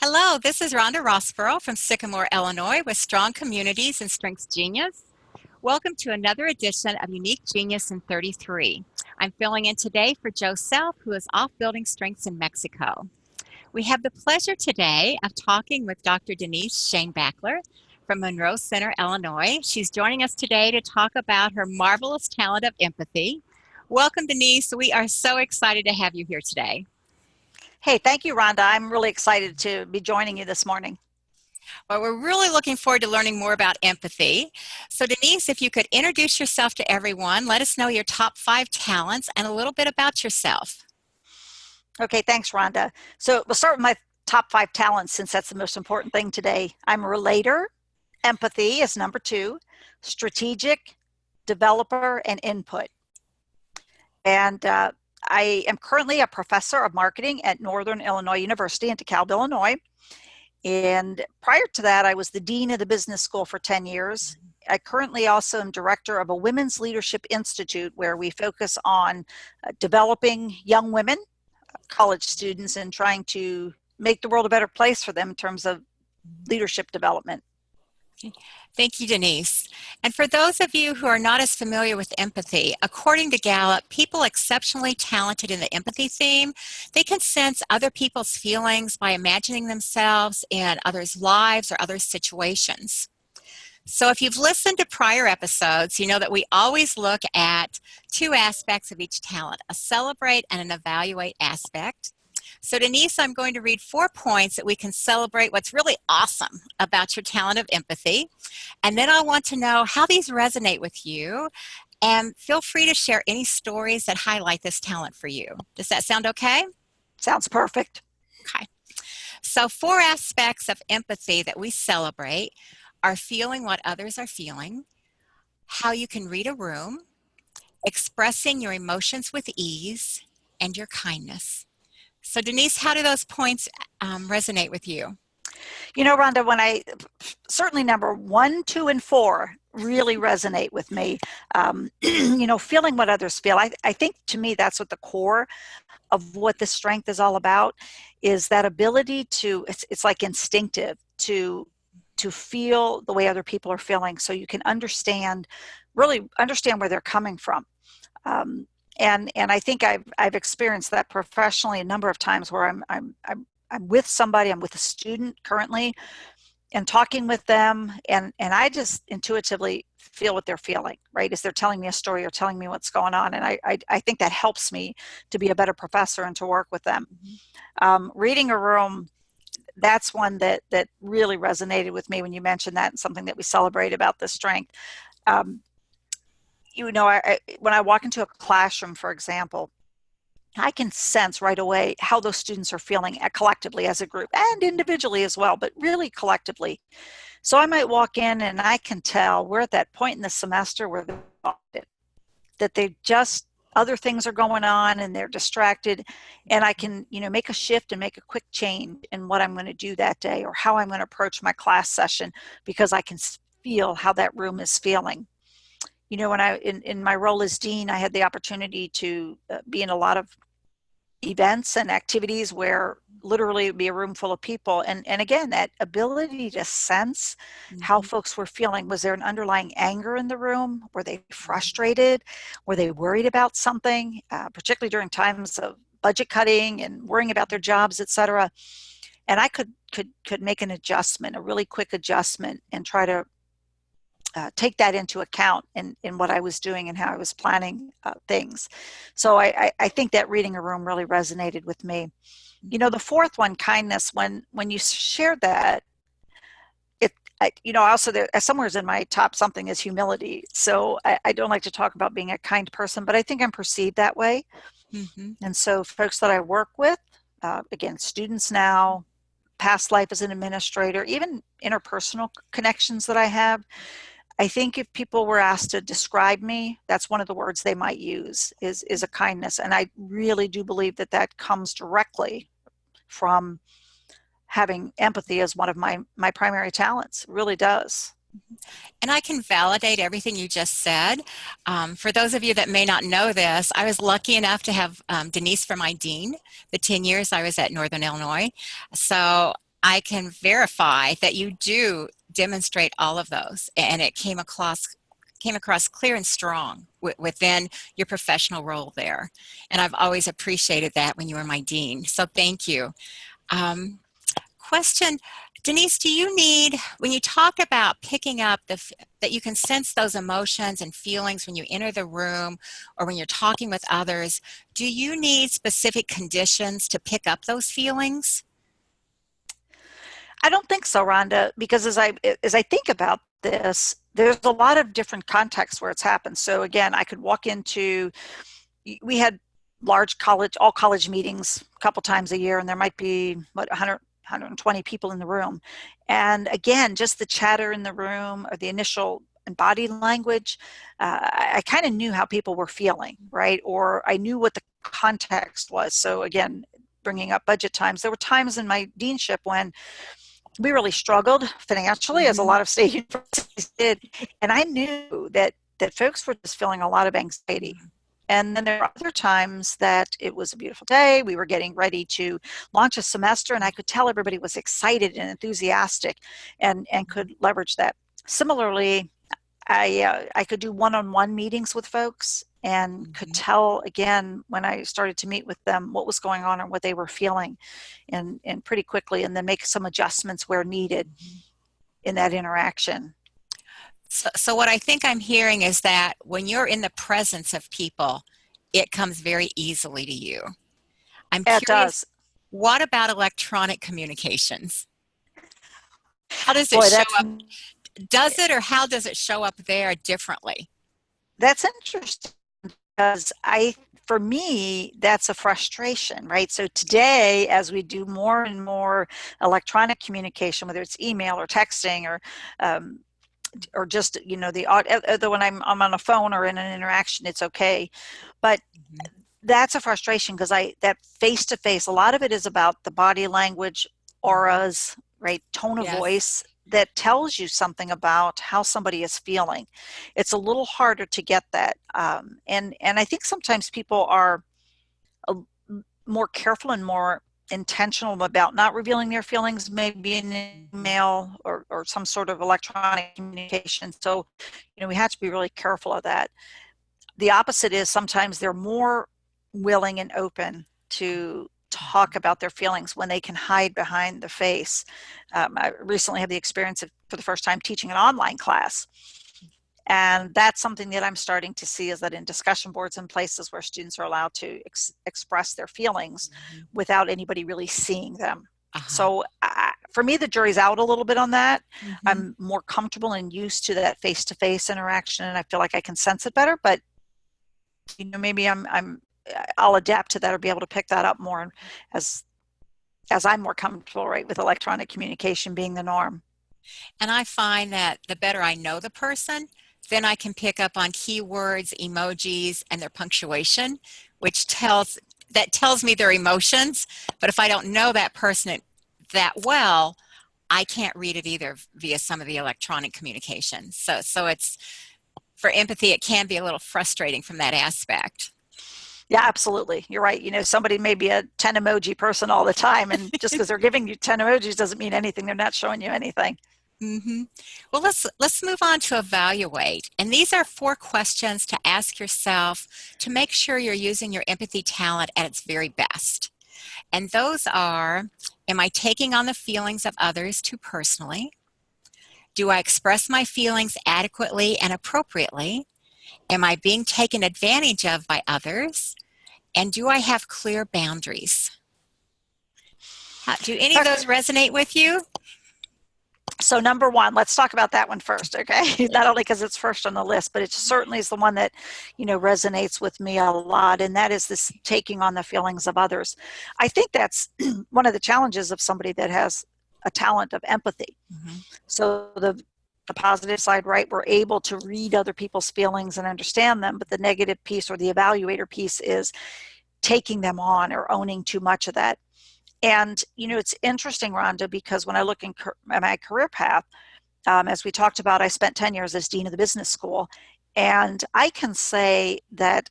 Hello, this is Rhonda Rossborough from Sycamore, Illinois with Strong Communities and Strengths Genius. Welcome to another edition of Unique Genius in 33. I'm filling in today for Joe Self, who is off building strengths in Mexico. We have the pleasure today of talking with Dr. Denise Schoenbachler from Monroe Center, Illinois. She's joining us today to talk about her marvelous talent of empathy. Welcome, Denise. We are so excited to have you here today. Hey, thank you, Rhonda. I'm really excited to be joining you this morning. Well, we're really looking forward to learning more about empathy. So Denise, if you could introduce yourself to everyone, let us know your top 5 talents and a little bit about yourself. Okay, thanks, Rhonda. So we'll start with my top 5 talents since that's the most important thing today. I'm a relator. Empathy is number 2. Strategic, developer, and input. And I am currently a professor of marketing at Northern Illinois University in DeKalb, Illinois. And prior to that, I was the dean of the business school for 10 years. I currently also am director of a women's leadership institute where we focus on developing young women, college students, and trying to make the world a better place for them in terms of leadership development. Thank you, Denise. And for those of you who are not as familiar with empathy, according to Gallup, people exceptionally talented in the empathy theme, they can sense other people's feelings by imagining themselves in others' lives or other situations. So if you've listened to prior episodes, you know that we always look at 2 aspects of each talent, a celebrate and an evaluate aspect. So Denise, I'm going to read 4 points that we can celebrate what's really awesome about your talent of empathy. And then I want to know how these resonate with you. And feel free to share any stories that highlight this talent for you. Does that sound okay? Sounds perfect. Okay. So 4 aspects of empathy that we celebrate are feeling what others are feeling, how you can read a room, expressing your emotions with ease, and your kindness. So Denise, how do those points resonate with you? You know, Rhonda, certainly number 1, 2, and 4 really resonate with me. Feeling what others feel. I think to me that's what the core of what this strength is all about, is that ability to, it's like instinctive, to feel the way other people are feeling so you can really understand where they're coming from. And I think I've experienced that professionally a number of times where I'm with somebody, I'm with a student currently, and talking with them, and I just intuitively feel what they're feeling, right? As they're telling me a story or telling me what's going on, and I think that helps me to be a better professor and to work with them. Reading a room, that's one that really resonated with me when you mentioned that, and something that we celebrate about this strength. When I walk into a classroom, for example, I can sense right away how those students are feeling collectively as a group and individually as well, but really collectively. So I might walk in and I can tell we're at that point in the semester where that they just, other things are going on and they're distracted, and I can, make a shift and make a quick change in what I'm going to do that day or how I'm going to approach my class session, because I can feel how that room is feeling. When in my role as dean, I had the opportunity to be in a lot of events and activities where literally it would be a room full of people. And again, that ability to sense how folks were feeling. Was there an underlying anger in the room? Were they frustrated? Were they worried about something, particularly during times of budget cutting and worrying about their jobs, et cetera? And I could make an adjustment, a really quick adjustment, and try to take that into account in what I was doing and how I was planning things. So I think that reading a room really resonated with me. The 4th one, kindness, when you shared that, also there, somewhere in my top something is humility. So I don't like to talk about being a kind person, but I think I'm perceived that way. Mm-hmm. And so folks that I work with, again, students now, past life as an administrator, even interpersonal connections that I have, I think if people were asked to describe me, that's one of the words they might use is a kindness. And I really do believe that comes directly from having empathy as one of my primary talents. It really does. And I can validate everything you just said. For those of you that may not know this, I was lucky enough to have Denise for my dean the 10 years I was at Northern Illinois. So I can verify that you do demonstrate all of those, and it came across clear and strong within your professional role there. And I've always appreciated that when you were my dean. So thank you. Um, Question, Denise, do you need, when you talk about picking up that you can sense those emotions and feelings when you enter the room or when you're talking with others, do you need specific conditions to pick up those feelings? I don't think so, Rhonda, because as I think about this, there's a lot of different contexts where it's happened. So again, I could walk into, we had large college, all college meetings a couple times a year, and there might be, 120 people in the room. And again, just the chatter in the room or the initial and body language, I kind of knew how people were feeling, right? Or I knew what the context was. So again, bringing up budget times, there were times in my deanship when we really struggled financially, as a Mhm. lot of state universities did. And I knew that folks were just feeling a lot of anxiety. And then there were other times that it was a beautiful day. We were getting ready to launch a semester, and I could tell everybody was excited and enthusiastic and could leverage that. Similarly, I could do one-on-one meetings with folks and could Mhm. tell again when I started to meet with them what was going on and what they were feeling, and pretty quickly, and then make some adjustments where needed Mhm. in that interaction. So what I think I'm hearing is that when you're in the presence of people, it comes very easily to you. I'm It curious, does. what about electronic communications? How does it Boy, show up? Does it or how does it show up there differently? that's interesting because for me, that's a frustration, right? So today, as we do more and more electronic communication, whether it's email or texting um, or just the when I'm on a phone or in an interaction, it's okay. But Mhm. that's a frustration because I that face to face, a lot of it is about the body language, Mhm. auras, right, tone of Yes. voice that tells you something about how somebody is feeling. It's a little harder to get that, and I think sometimes people are a, more careful and more intentional about not revealing their feelings, maybe in Mhm. email or some sort of electronic communication. So, we have to be really careful of that. The opposite is sometimes they're more willing and open to talk Mhm. about their feelings when they can hide behind the face. I recently had the experience of, for the first time, teaching an online class. And that's something that I'm starting to see, is that in discussion boards and places where students are allowed to express their feelings Mhm. without anybody really seeing them. Uh-huh. So for me, the jury's out a little bit on that. Mhm. I'm more comfortable and used to that face-to-face interaction, and I feel like I can sense it better. But maybe I'll adapt to that or be able to pick that up more as as I'm more comfortable, right, with electronic communication being the norm. And I find that the better I know the person, then I can pick up on keywords, emojis, and their punctuation, which tells me their emotions. But if I don't know that person that well, I can't read it either via some of the electronic communication. So it's for empathy, it can be a little frustrating from that aspect. Yeah, absolutely. You're right. Somebody may be a 10 emoji person all the time, and just because they're giving you 10 emojis doesn't mean anything. They're not showing you anything. Hmm. Well, let's move on to evaluate. And these are 4 questions to ask yourself to make sure you're using your empathy talent at its very best. And those are, am I taking on the feelings of others too personally? Do I express my feelings adequately and appropriately? Am I being taken advantage of by others? And do I have clear boundaries? Do any of those resonate with you? So number one, let's talk about that one first, okay? Not only because it's first on the list, but it certainly is the one that, resonates with me a lot, and that is this taking on the feelings of others. I think that's one of the challenges of somebody that has a talent of empathy. Mhm. So the positive side, right? We're able to read other people's feelings and understand them, but the negative piece or the evaluator piece is taking them on or owning too much of that. And it's interesting, Rhonda, because when I look at my career path, as we talked about, I spent 10 years as dean of the business school, and I can say that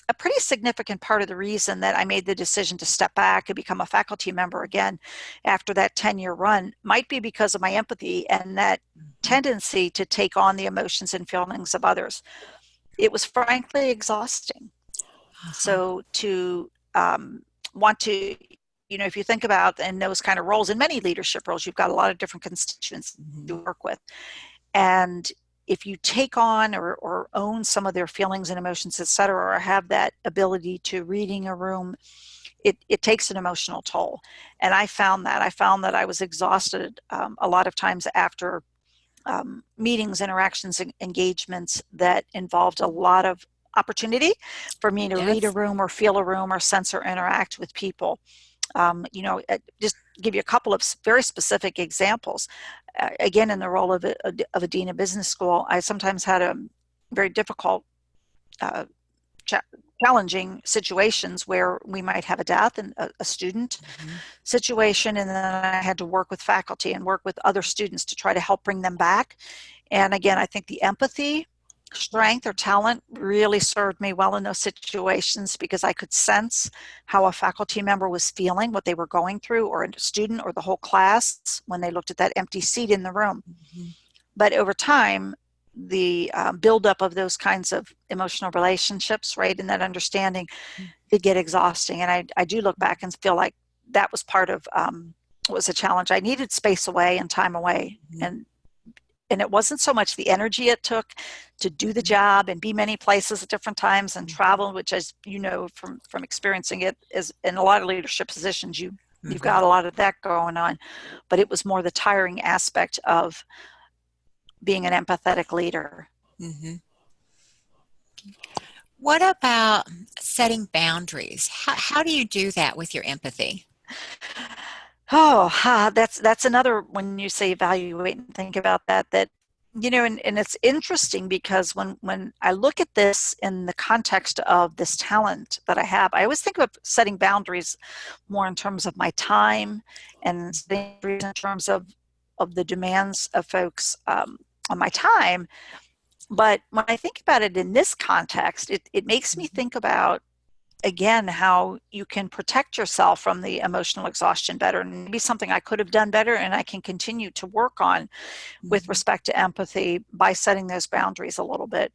a pretty significant part of the reason that I made the decision to step back and become a faculty member again after that 10-year run might be because of my empathy and that Mhm. tendency to take on the emotions and feelings of others. It was frankly exhausting. Uh-huh. So to want to, if you think about in those kind of roles, in many leadership roles, you've got a lot of different constituents Mhm. to work with. And if you take on or own some of their feelings and emotions, et cetera, or have that ability to reading a room, it takes an emotional toll. And I found that I was exhausted a lot of times after meetings, interactions, engagements that involved a lot of opportunity for me to read a Yes. room or feel a room or sense or interact with people. Just give you a couple of very specific examples. Again, in the role of a dean of business school, I sometimes had a very difficult, uh, cha- challenging situations where we might have a death and a student Mhm. situation, and then I had to work with faculty and work with other students to try to help bring them back. And again, I think the empathy, strength, or talent really served me well in those situations because I could sense how a faculty member was feeling, what they were going through, or a student or the whole class when they looked at that empty seat in the room. Mhm. But over time, the buildup of those kinds of emotional relationships, right, and that understanding did get exhausting. And I do look back and feel like that was part of what was a challenge. I needed space away and time away. Mhm. And it wasn't so much the energy it took to do the Mhm. job and be many places at different times and Mhm. travel, which, as you know from experiencing it, is in a lot of leadership positions, you've Mhm. got a lot of that going on. But it was more the tiring aspect of being an empathetic leader. Mhm. What about setting boundaries? How do you do that with your empathy? That's another, when you say evaluate and think about that, and it's interesting because when I look at this in the context of this talent that I have, I always think of setting boundaries more in terms of my time and setting boundaries in terms of the demands of folks on my time. But when I think about it in this context, it makes me Mhm. think about again how you can protect yourself from the emotional exhaustion better, and maybe something I could have done better and I can continue to work on with Mhm. respect to empathy by setting those boundaries a little bit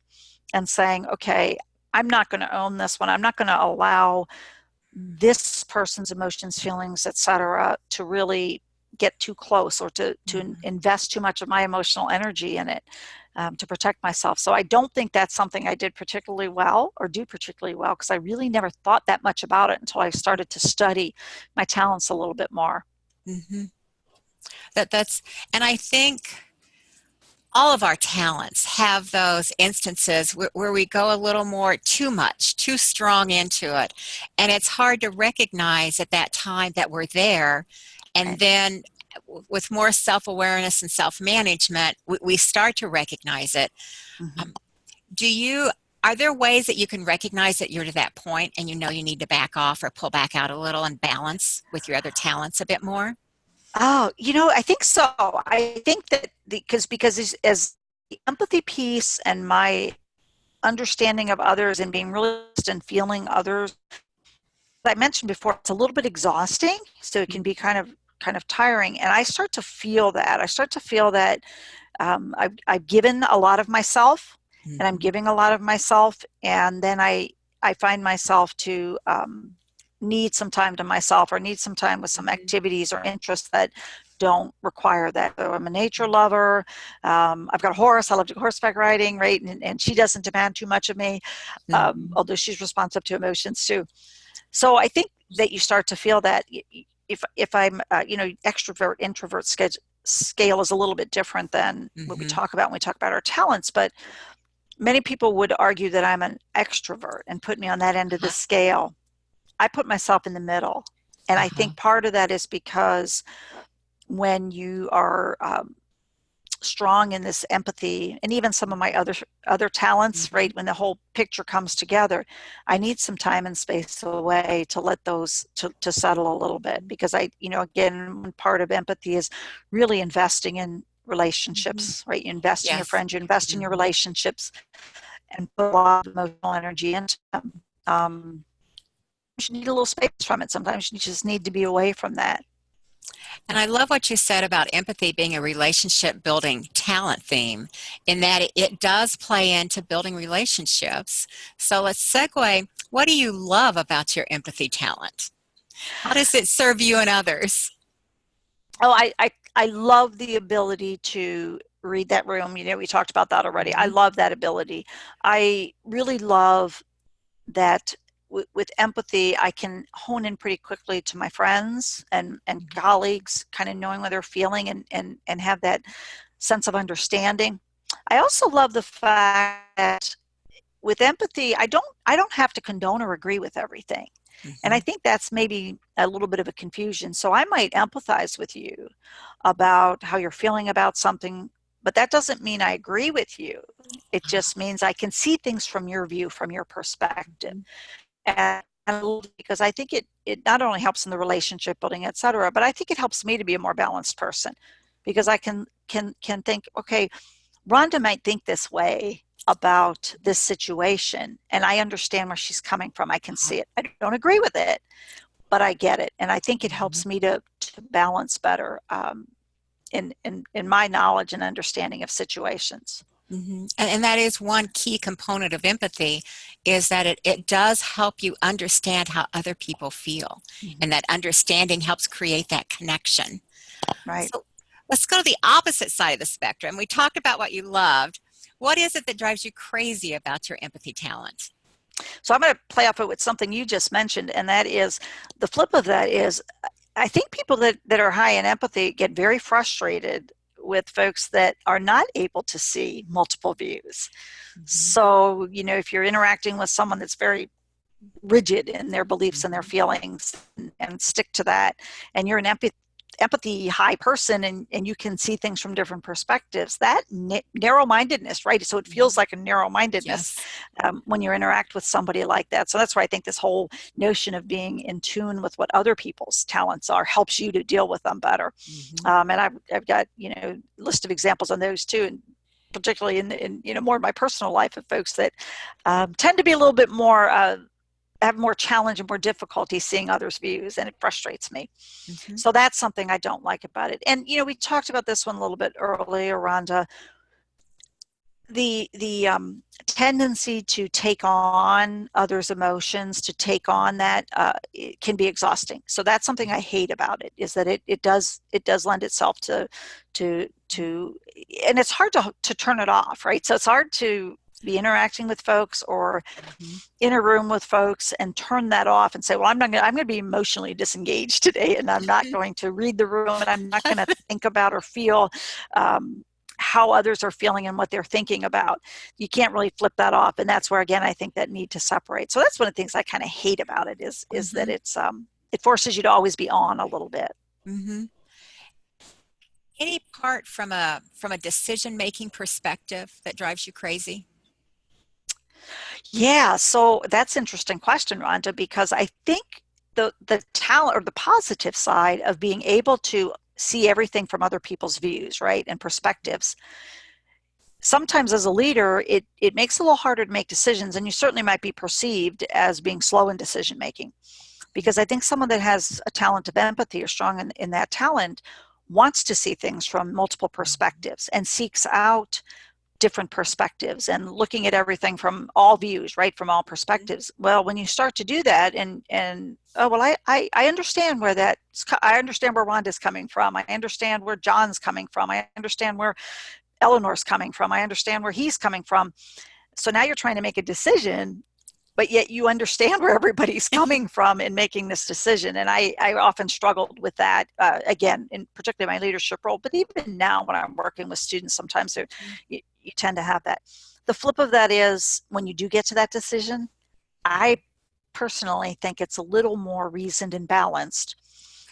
and saying, okay, I'm not going to own this one. I'm not going to allow this person's emotions, feelings, etc., to really get too close or to Mhm. invest too much of my emotional energy in it, to protect myself. So I don't think that's something I did particularly well or do particularly well because I really never thought that much about it until I started to study my talents a little bit more. Mhm. That's, and I think all of our talents have those instances where we go a little more too much, too strong into it. And it's hard to recognize at that time that we're there. And Right. then with more self-awareness and self-management, we start to recognize it. Mm-hmm. Um, do you, are there ways that you can recognize that you're to that point and you know you need to back off or pull back out a little and balance with your other talents a bit more? Oh, I think so. I think that because as the empathy piece and my understanding of others and being really and feeling others, I mentioned before, it's a little bit exhausting, so it can be kind of tiring. And I start to feel that. I start to feel that I've given a lot of myself, and I'm Mm-hmm. giving a lot of myself, and then I find myself to need some time to myself or need some time with some activities or interests that don't require that. So I'm a nature lover. I've got a horse. I love horseback riding, right? And she doesn't demand too much of me, Mm-hmm. although she's responsive to emotions too. So I think that you start to feel that if I'm extrovert introvert scale is a little bit different than what we Mm-hmm. talk about when we talk about our talents, but many people would argue that I'm an extrovert and put me on that end of the Uh-huh. scale. I put myself in the middle, and I Uh-huh. think part of that is because when you are strong in this empathy and even some of my other talents, Mm-hmm. right, when the whole picture comes together, I need some time and space away to let those to settle a little bit because again, one part of empathy is really investing in Mm-hmm. relationships, right? You invest in your Yes. friends, you invest in your Mm-hmm. relationships and put a lot of emotional energy into them. Um, you need a little space from it. Sometimes you just need to be away from that. And I love what you said about empathy being a relationship building talent theme, in that it does play into building relationships. So let's segue. What do you love about your empathy talent? How does it serve you and others? Oh, I love the ability to read that room. You know, we talked about that already. I Mhm. love that ability. I really love that with empathy, I can hone in pretty quickly to my friends and colleagues, kind of knowing what they're feeling and have that sense of understanding. I also love the fact that with empathy, I don't have to condone or agree with everything. And I Mhm. think that's maybe a little bit of a confusion. So I might empathize with you about how you're feeling about something, but that doesn't mean I agree with you. It just means I can see things from your view, from your perspective. Mhm. And because I think it not only helps in the relationship building, et cetera, but I think it helps me to be a more balanced person because I can think, okay, Rhonda might think this way about this situation, and I understand where she's coming from. I can see it. I don't agree with it, but I get it, and I think it Mhm. helps me to balance better in my knowledge and understanding of situations. Mhm. And that is one key component of empathy, is that it does help you understand how other people feel. Mhm. And that understanding helps create that connection. Right. So let's go to the opposite side of the spectrum. We talked about what you loved. What is it that drives you crazy about your empathy talent? So I'm going to play off it with something you just mentioned, and that is the flip of that is I think people that are high in empathy get very frustrated with folks that are not able to see multiple views. Mhm. So, you know, if you're interacting with someone that's very rigid in their beliefs and their Mhm. feelings and stick to that, and you're an empathy high person and you can see things from different perspectives, that narrow-mindedness, right? So it feels Mhm. like a narrow-mindedness Yes. when you interact with somebody like that. So that's why I think this whole notion of being in tune with what other people's talents are helps you to deal with them better. Mhm. And I've got, you know, a list of examples on those too, and particularly in you know, more of my personal life of folks that tend to be a little bit more have more challenge and more difficulty seeing others' views, and it frustrates me. Mhm. So that's something I don't like about it. And you know, we talked about this one a little bit earlier, Rhonda. The tendency to take on others' emotions, to take on that, it can be exhausting. So that's something I hate about it, is that it does lend itself to, and it's hard to turn it off, right? So it's hard to be interacting with folks or Mhm. in a room with folks and turn that off and say, well, I'm going to be emotionally disengaged today, and I'm not going to read the room, and I'm not going to think about or feel um, how others are feeling and what they're thinking about. You can't really flip that off, and that's where again I think that need to separate. So that's one of the things I kind of hate about it is that Mhm. it forces you to always be on a little bit. Mhm. Any part from a decision making perspective that drives you crazy? Yeah, so that's an interesting question, Rhonda, because I think the talent or the positive side of being able to see everything from other people's views, right, and perspectives. Sometimes as a leader, it makes it a little harder to make decisions, and you certainly might be perceived as being slow in decision making. Because I think someone that has a talent of empathy or strong in that talent wants to see things from multiple Mhm. perspectives and seeks out different perspectives and looking at everything from all views, right, from all perspectives. Well, when you start to do that and oh well, I understand where I understand where Rhonda's coming from, I understand where John's coming from, I understand where Eleanor's coming from, I understand where he's coming from. So now you're trying to make a decision, but yet you understand where everybody's coming from in making this decision. And I often struggled with that, again, in particularly my leadership role, but even now when I'm working with students, sometimes you tend to have that. The flip of that is when you do get to that decision, I personally think it's a little more reasoned and balanced.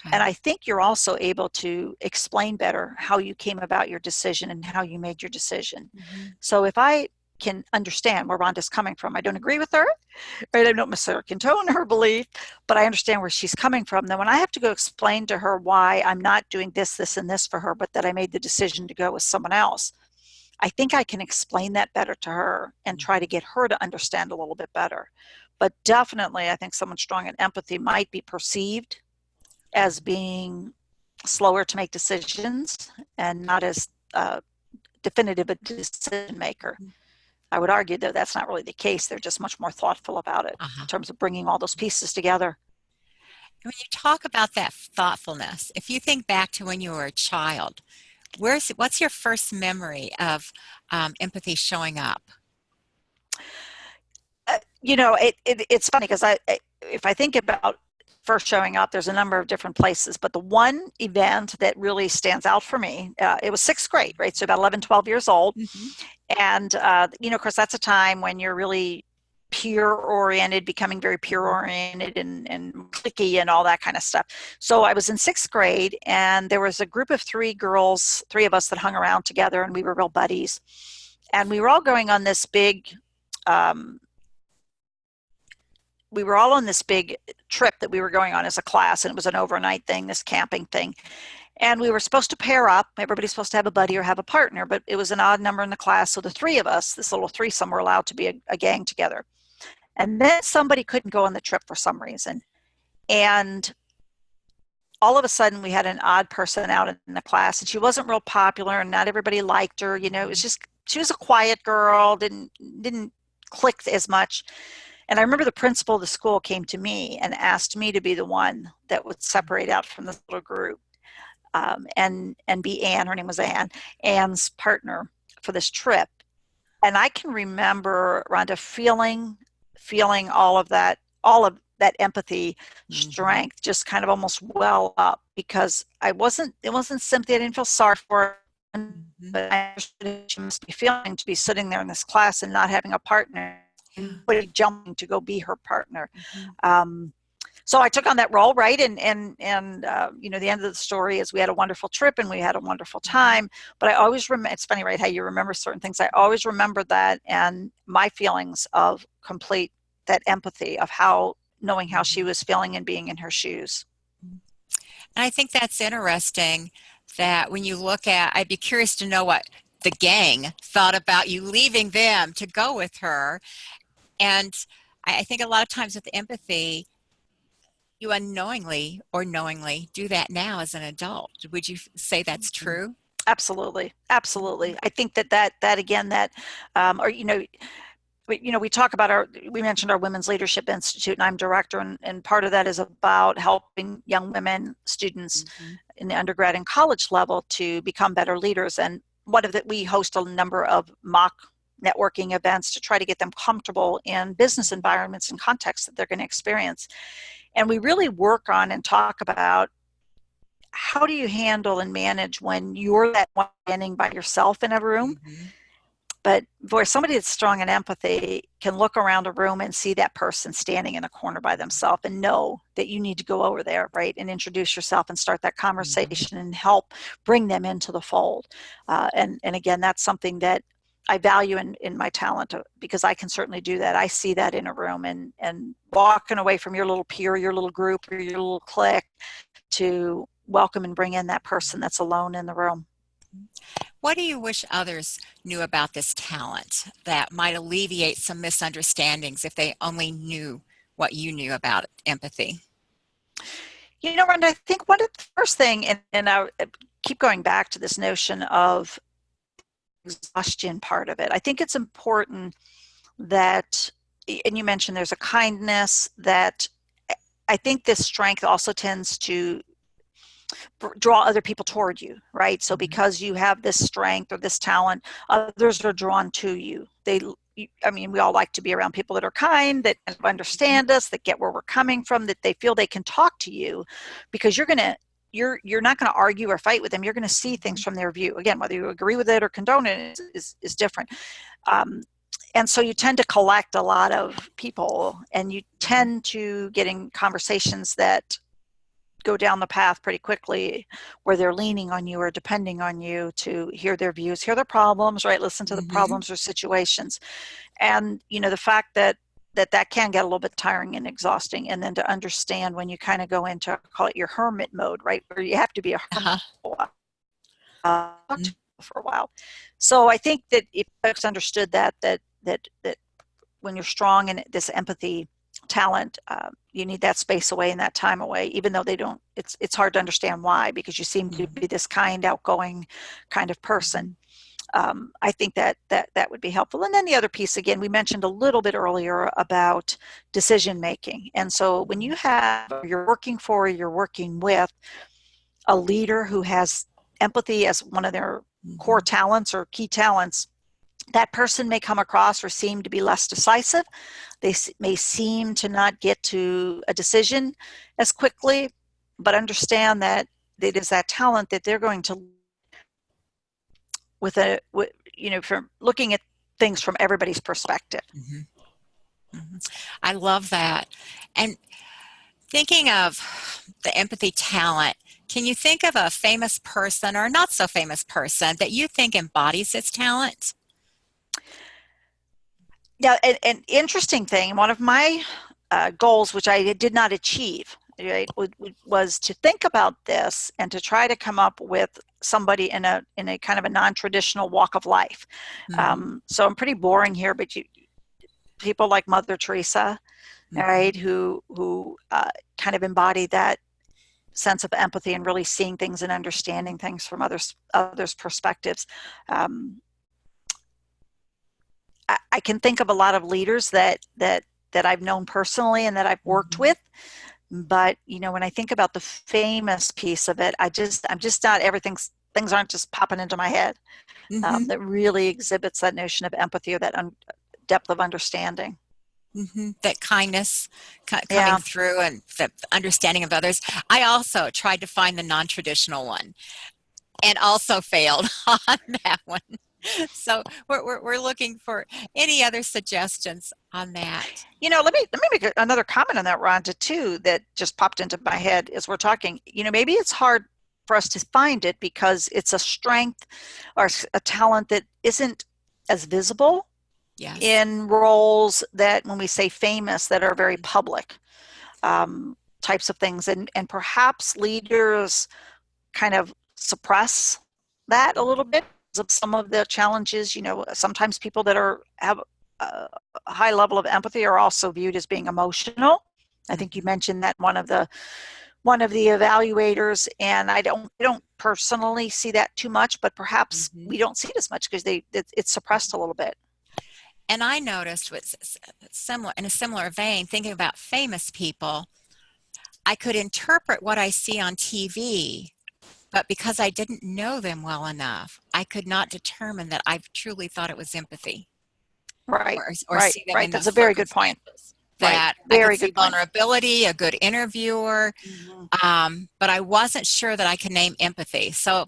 And Okay. I think you're also able to explain better how you came about your decision and how you made your decision. Mhm. So if I can understand where Rhonda's coming from, I don't agree with her, right? I don't necessarily condone her belief, but I understand where she's coming from. Then when I have to go explain to her why I'm not doing this, this, and this for her, but that I made the decision to go with someone else, I think I can explain that better to her and try to Mhm. get her to understand a little bit better. but definitely I think someone strong in empathy might be perceived as being slower to make decisions and not as definitive a decision maker. I would argue that that's not really the case. They're just much more thoughtful about it in Uh-huh. terms of bringing all those pieces together. When you talk about that thoughtfulness, if you think back to when you were a child, what's your first memory of empathy showing up? It's funny because if I think about first showing up, there's a number of different places, but the one event that really stands out for me, it was sixth grade, right? So about 11, 12 years old. Hmm. And, of course, that's a time when you're really peer oriented, becoming very peer oriented and cliquey and all that kind of stuff. So I was in sixth grade, and there was a group of three girls, three of us that hung around together, and we were real buddies. And we were all going on this big, um, we were all on this big trip that we were going on as a class, and it was an overnight thing, this camping thing. And we were supposed to pair up. Everybody's supposed to have a buddy or have a partner, but it was an odd number in the class. So the three of us, this little threesome, were allowed to be a gang together. And then somebody couldn't go on the trip for some reason. And all of a sudden we had an odd person out in the class, and she wasn't real popular and not everybody liked her. It was just, she was a quiet girl, didn't click as much. And I remember the principal of the school came to me and asked me to be the one that would separate out from this little group, and be Anne. Her name was Anne's partner for this trip. And I can remember, Rhonda, feeling all of that empathy, Hmm. strength, just kind of almost well up, because it wasn't sympathy. I didn't feel sorry for her, Hmm. but I understood she must be feeling to be sitting there in this class and not having a partner, Yeah. and jumping to go be her partner. Hmm. Um, so I took on that role, right? The end of the story is we had a wonderful trip and we had a wonderful time. But I always remember, it's funny, right, how you remember certain things. I always remember that, and my feelings of complete, that empathy of knowing how she Hmm. was feeling and being in her shoes. And I think that's interesting that when you look at, I'd be curious to know what the gang thought about you leaving them to go with her. And I think a lot of times with empathy, you unknowingly or knowingly do that now as an adult. Would you say that's true? Absolutely, absolutely. I think that again, that or we talk about we mentioned our Women's Leadership Institute, and I'm director, and part of that is about helping young women, students Hmm. in the undergrad and college level, to become better leaders. And we host a number of mock networking events to try to get them comfortable in business environments and contexts that they're going to experience. And we really work on and talk about, how do you handle and manage when you're that one standing by yourself in a room. Hmm. But boy, somebody that's strong in empathy can look around a room and see that person standing in a corner by themselves and know that you need to go over there, right, and introduce yourself and start that Hmm. conversation and help bring them into the fold. And again, that's something that I value in my talent, because I can certainly do that. I see that in a room, and walking away from your little peer, your little group, or your little clique, to welcome and bring in that person that's alone in the room. What do you wish others knew about this talent that might alleviate some misunderstandings if they only knew what you knew about empathy? Rhonda, I think one of the first thing, and I keep going back to this notion of exhaustion part of it. I think it's important that, and you mentioned there's a kindness that, I think this strength also tends to draw other people toward you, right? So Hmm. because you have this strength or this talent, others are drawn to you. We all like to be around people that are kind, that understand us, that get where we're coming from, that they feel they can talk to you, because you're not going to argue or fight with them. You're going to see things from their view. Again, whether you agree with it or condone it is different. Um, and so you tend to collect a lot of people, and you tend to get in conversations that go down the path pretty quickly, where they're leaning on you or depending on you to hear their views, hear their problems, right? Listen to the Hmm. problems or situations. And the fact that can get a little bit tiring and exhausting, and then to understand when you kind of go into, call it, your hermit mode, right, where you have to be a hermit Uh-huh. for a while. So I think that if folks understood that when you're strong in this empathy talent, you need that space away and that time away, even though they don't, it's hard to understand why, because you seem to be this kind, outgoing kind of person. I think that would be helpful. And then the other piece, again, we mentioned a little bit earlier about decision making. And so when you're working for, you're working with a leader who has empathy as one of their core talents or key talents, that person may come across or seem to be less decisive. They may seem to not get to a decision as quickly, but understand that it is that talent that they're going to, from looking at things from everybody's perspective. I love that. And thinking of the empathy talent, can you think of a famous person or not so famous person that you think embodies this talent? Yeah, an interesting thing, one of my goals, which I did not achieve, right, was to think about this and to try to come up with somebody in a kind of a non-traditional walk of life. So I'm pretty boring here, but people like Mother Teresa, right, who kind of embody that sense of empathy and really seeing things and understanding things from others' perspectives. I can think of a lot of leaders that I've known personally and that I've worked with, but when I think about the famous piece of it, I'm just not things aren't just popping into my head. That really exhibits that notion of empathy or that depth of understanding. That kindness coming through and the understanding of others. I also tried to find the non-traditional one and also failed on that one. So we're looking for any other suggestions on that. Let me make another comment on that, Rhonda, too, that just popped into my head as we're talking. Maybe it's hard for us to find it because it's a strength or a talent that isn't as visible in roles that, when we say famous, that are very public types of things. And perhaps leaders kind of suppress that a little bit of some of the challenges. Sometimes people that have a high level of empathy are also viewed as being emotional. I think you mentioned that one of the evaluators, and I don't personally see that too much, but perhaps we don't see it as much because it's suppressed a little bit. And I noticed in a similar vein, thinking about famous people, I could interpret what I see on TV, but because I didn't know them well enough, I could not determine that I truly thought it was empathy. Right. Or see them in That's those a very good point. That I could see vulnerability, a good interviewer, but I wasn't sure that I could name empathy. So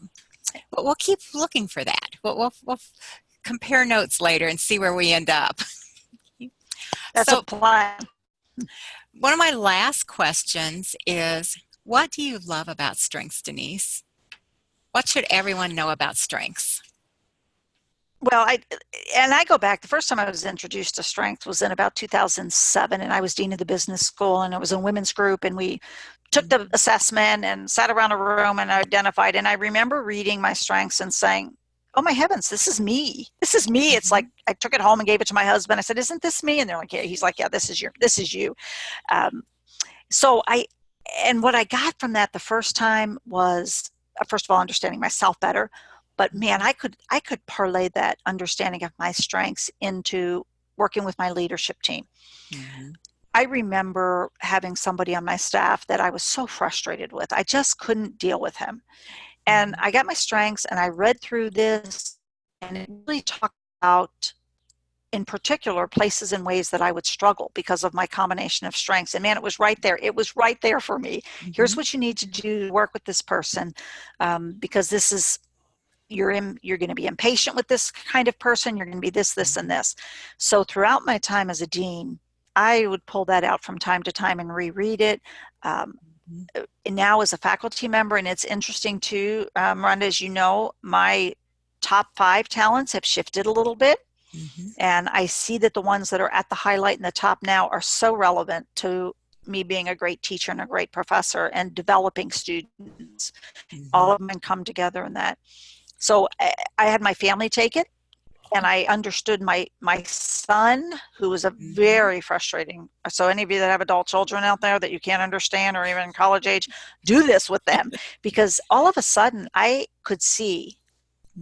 we'll keep looking for that. We'll compare notes later and see where we end up. That's a plan. One of my last questions is, what do you love about strengths, Denise? What should everyone know about strengths? Well, I go back, the first time I was introduced to strength was in about 2007, and I was dean of the business school, and it was a women's group, and we took the assessment and sat around a room and identified, and I remember reading my strengths and saying, oh my heavens, this is me. This is me. It's like I took it home and gave it to my husband. I said, isn't this me? And they're like, yeah. He's like, yeah, this is you. And what I got from that the first time was, first of all, understanding myself better. But man, I could parlay that understanding of my strengths into working with my leadership team. I remember having somebody on my staff that I was so frustrated with. I just couldn't deal with him. And I got my strengths and I read through this, and it really talked about, in particular, places and ways that I would struggle because of my combination of strengths. And man, it was right there. It was right there for me. Here's what you need to do to work with this person, because this is, you're going to be impatient with this kind of person. You're going to be this, and this. So throughout my time as a dean, I would pull that out from time to time and reread it. And now as a faculty member, and it's interesting too, Rhonda, as you know, my top 5 talents have shifted a little bit. And I see that the ones that are at the highlight in the top now are so relevant to me being a great teacher and a great professor and developing students. All of them come together in that. So I had my family take it. and I understood my son, who was a Mhm. very frustrating. So any of you that have adult children out there that you can't understand or even college age, do this with them, because all of a sudden I could see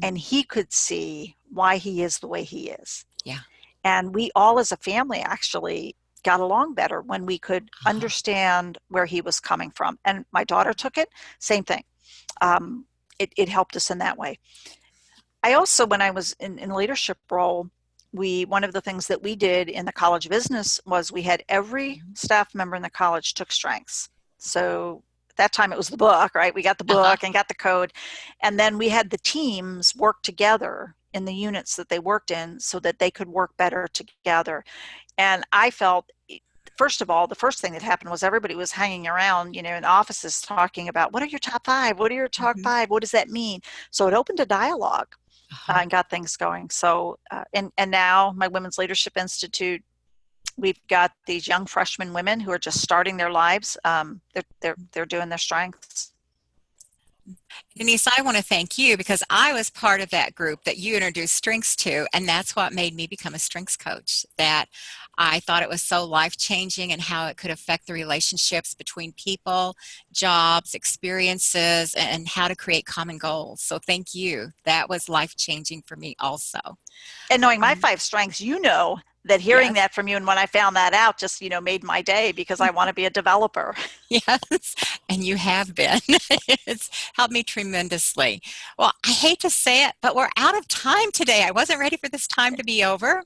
and he could see why he is the way he is. Yeah. And we all as a family actually got along better when we could Uh-huh. understand where he was coming from. And my daughter took it, same thing. It helped us in that way. I also, when I was in leadership role, one of the things that we did in the college business was we had every Mhm. staff member in the college took strengths. So at that time it was the book, right? We got the Uh-huh. book and got the code. And then we had the teams work together in the units that they worked in so that they could work better together. And I felt, first of all, the first thing that happened was everybody was hanging around, in offices talking about, what are your top five? What are your top Mhm. five? What does that mean? So it opened a dialogue, Uh-huh. and got things going. So, and now my Women's Leadership Institute, we've got these young freshman women who are just starting their lives. They're doing their strengths. Denise, I want to thank you because I was part of that group that you introduced strengths to, and that's what made me become a strengths coach. That I thought it was so life-changing and how it could affect the relationships between people, jobs, experiences, and how to create common goals. So thank you. That was life-changing for me also. And knowing my Um, five strengths, that hearing yes. that from you, and when I found that out, just made my day, because I want to be a developer. Yes, and you have been. It's helped me tremendously. Well, I hate to say it, but we're out of time today. I wasn't ready for this time to be over.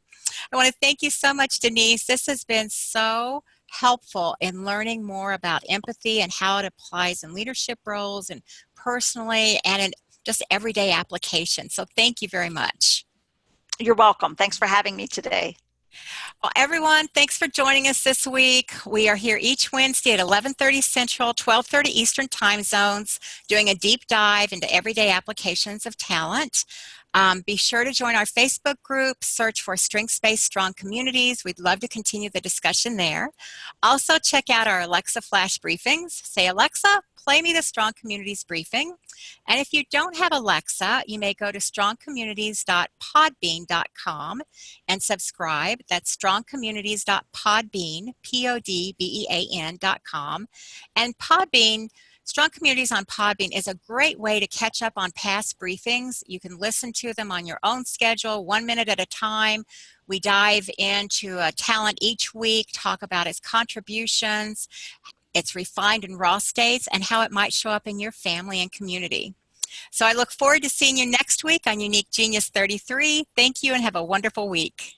I want to thank you so much, Denise. This has been so helpful in learning more about empathy and how it applies in leadership roles and personally and in just everyday application. So thank you very much. You're welcome. Thanks for having me today. Well, everyone, thanks for joining us this week. We are here each Wednesday at 11:30 Central, 12:30 Eastern time zones, doing a deep dive into everyday applications of talent. Be sure to join our Facebook group, search for Strengths-Based Strong Communities. We'd love to continue the discussion there. Also, check out our Alexa Flash briefings. Say, Alexa, play me the Strong Communities briefing. And if you don't have Alexa, you may go to strongcommunities.podbean.com and subscribe. That's strongcommunities.podbean, Podbean.com. And Podbean, Strong Communities on Podbean is a great way to catch up on past briefings. You can listen to them on your own schedule, 1 minute at a time. We dive into a talent each week, talk about its contributions, its refined and raw states, and how it might show up in your family and community. So I look forward to seeing you next week on Unique Genius 33. Thank you and have a wonderful week.